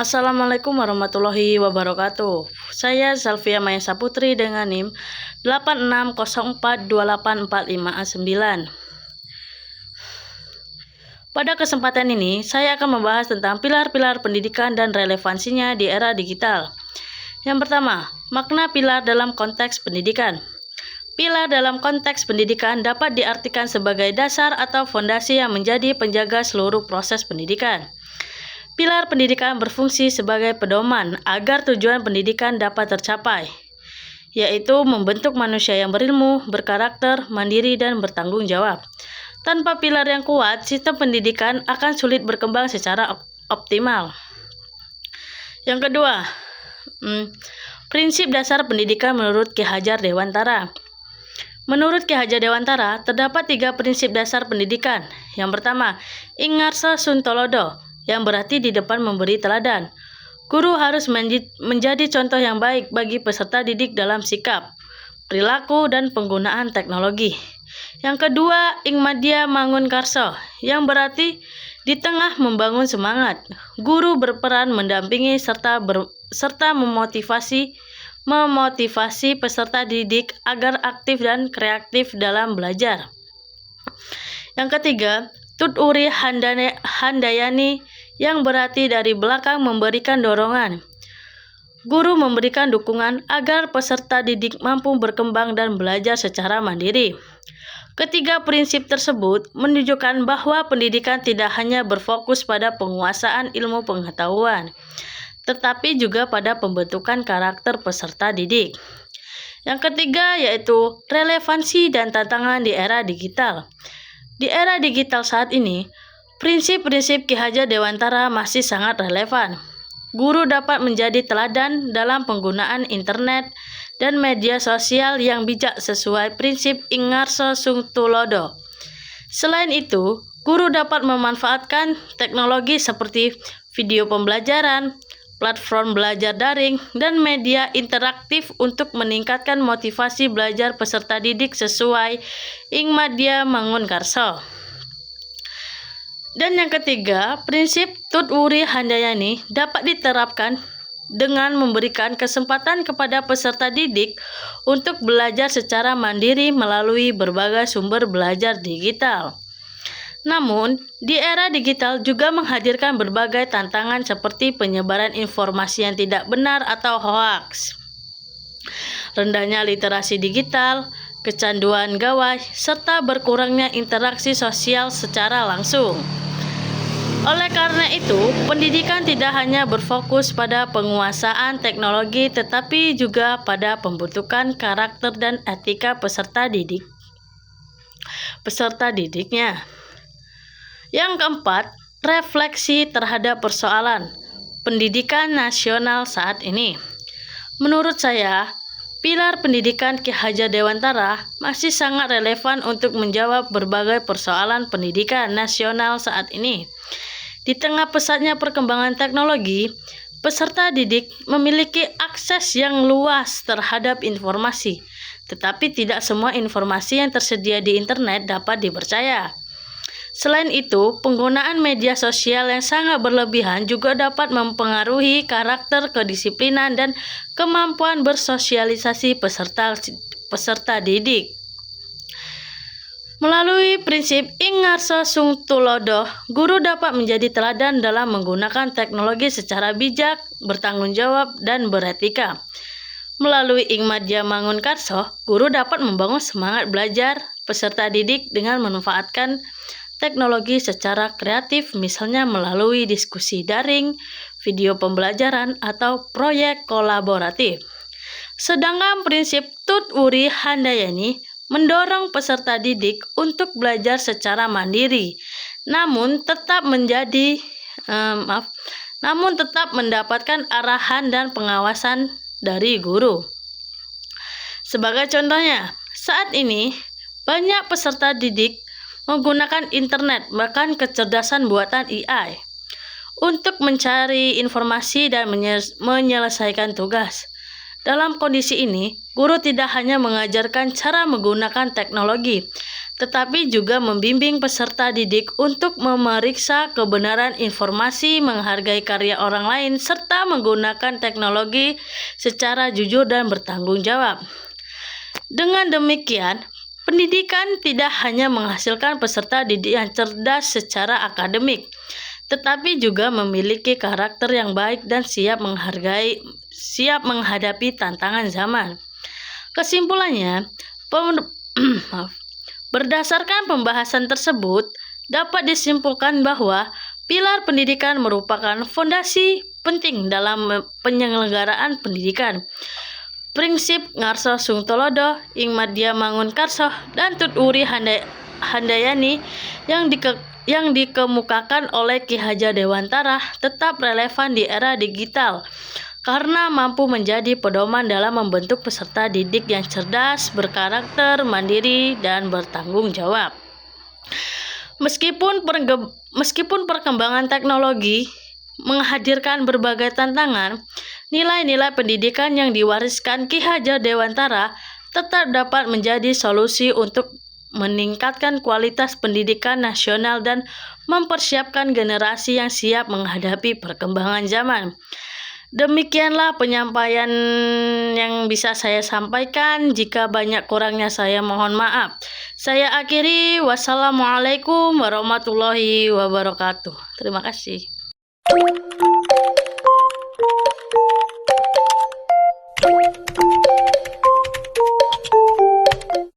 Assalamualaikum warahmatullahi wabarakatuh. Saya Salvia Maya Saputri dengan NIM 86042845A9. Pada kesempatan ini, saya akan membahas tentang pilar-pilar pendidikan dan relevansinya di era digital. Yang pertama, makna pilar dalam konteks pendidikan. Pilar dalam konteks pendidikan dapat diartikan sebagai dasar atau fondasi yang menjadi penjaga seluruh proses pendidikan. Pilar pendidikan berfungsi sebagai pedoman agar tujuan pendidikan dapat tercapai, yaitu membentuk manusia yang berilmu, berkarakter, mandiri, dan bertanggung jawab. Tanpa pilar yang kuat, sistem pendidikan akan sulit berkembang secara optimal. Yang kedua, prinsip dasar pendidikan menurut Ki Hajar Dewantara. Menurut Ki Hajar Dewantara, terdapat 3 prinsip dasar pendidikan. Yang pertama, Ingarsa Suntolodo, yang berarti di depan memberi teladan. Guru harus menjadi contoh yang baik bagi peserta didik dalam sikap, perilaku, dan penggunaan teknologi. Yang kedua, Ingmadya Mangunkarso, yang berarti di tengah membangun semangat. Guru berperan mendampingi serta memotivasi peserta didik agar aktif dan kreatif dalam belajar. Yang ketiga, Tut Uri Handayani, yang berarti dari belakang memberikan dorongan. Guru memberikan dukungan agar peserta didik mampu berkembang dan belajar secara mandiri. Ketiga prinsip tersebut menunjukkan bahwa pendidikan tidak hanya berfokus pada penguasaan ilmu pengetahuan, tetapi juga pada pembentukan karakter peserta didik. Yang ketiga yaitu relevansi dan tantangan di era digital. Di era digital saat ini, prinsip-prinsip Ki Hajar Dewantara masih sangat relevan. Guru dapat menjadi teladan dalam penggunaan internet dan media sosial yang bijak sesuai prinsip Ingarso Suntolodo. Selain itu, guru dapat memanfaatkan teknologi seperti video pembelajaran, platform belajar daring, dan media interaktif untuk meningkatkan motivasi belajar peserta didik sesuai Ingmadya Mangunkarso. Dan yang ketiga, prinsip Tut Uri Handayani dapat diterapkan dengan memberikan kesempatan kepada peserta didik untuk belajar secara mandiri melalui berbagai sumber belajar digital. Namun, di era digital juga menghadirkan berbagai tantangan seperti penyebaran informasi yang tidak benar atau hoaks, rendahnya literasi digital, kecanduan gawai, serta berkurangnya interaksi sosial secara langsung. Oleh karena itu, pendidikan tidak hanya berfokus pada penguasaan teknologi, tetapi juga pada pembentukan karakter dan etika peserta didiknya. Yang keempat, refleksi terhadap persoalan pendidikan nasional saat ini. Menurut saya, pilar pendidikan Ki Hajar Dewantara masih sangat relevan untuk menjawab berbagai persoalan pendidikan nasional saat ini. Di tengah pesatnya perkembangan teknologi, peserta didik memiliki akses yang luas terhadap informasi, tetapi tidak semua informasi yang tersedia di internet dapat dipercaya. Selain itu, penggunaan media sosial yang sangat berlebihan juga dapat mempengaruhi karakter, kedisiplinan, dan kemampuan bersosialisasi peserta didik. Melalui prinsip Ingarso Suntolodo, guru dapat menjadi teladan dalam menggunakan teknologi secara bijak, bertanggung jawab, dan beretika. Melalui Ingmadya Mangunkarso, guru dapat membangun semangat belajar peserta didik dengan memanfaatkan teknologi secara kreatif, misalnya melalui diskusi daring, video pembelajaran, atau proyek kolaboratif. Sedangkan prinsip Tut Uri Handayani mendorong peserta didik untuk belajar secara mandiri, namun tetap mendapatkan arahan dan pengawasan dari guru. Sebagai contohnya, saat ini banyak peserta didik menggunakan internet, bahkan kecerdasan buatan AI, untuk mencari informasi dan menyelesaikan tugas. Dalam kondisi ini, guru tidak hanya mengajarkan cara menggunakan teknologi, tetapi juga membimbing peserta didik untuk memeriksa kebenaran informasi, menghargai karya orang lain, serta menggunakan teknologi secara jujur dan bertanggung jawab. Dengan demikian, pendidikan tidak hanya menghasilkan peserta didik yang cerdas secara akademik, tetapi juga memiliki karakter yang baik dan siap menghadapi tantangan zaman. Kesimpulannya, berdasarkan pembahasan tersebut, dapat disimpulkan bahwa pilar pendidikan merupakan fondasi penting dalam penyelenggaraan pendidikan. Prinsip Ngarso Sungtolodo, Ing Madya Mangunkarso, dan Tut Uri Handayani yang dikemukakan oleh Ki Hajar Dewantara tetap relevan di era digital karena mampu menjadi pedoman dalam membentuk peserta didik yang cerdas, berkarakter, mandiri, dan bertanggung jawab. Meskipun perkembangan teknologi menghadirkan berbagai tantangan, nilai-nilai pendidikan yang diwariskan Ki Hajar Dewantara tetap dapat menjadi solusi untuk meningkatkan kualitas pendidikan nasional dan mempersiapkan generasi yang siap menghadapi perkembangan zaman. Demikianlah penyampaian yang bisa saya sampaikan. Jika banyak kurangnya saya mohon maaf. Saya akhiri. Wassalamualaikum warahmatullahi wabarakatuh. Terima kasih.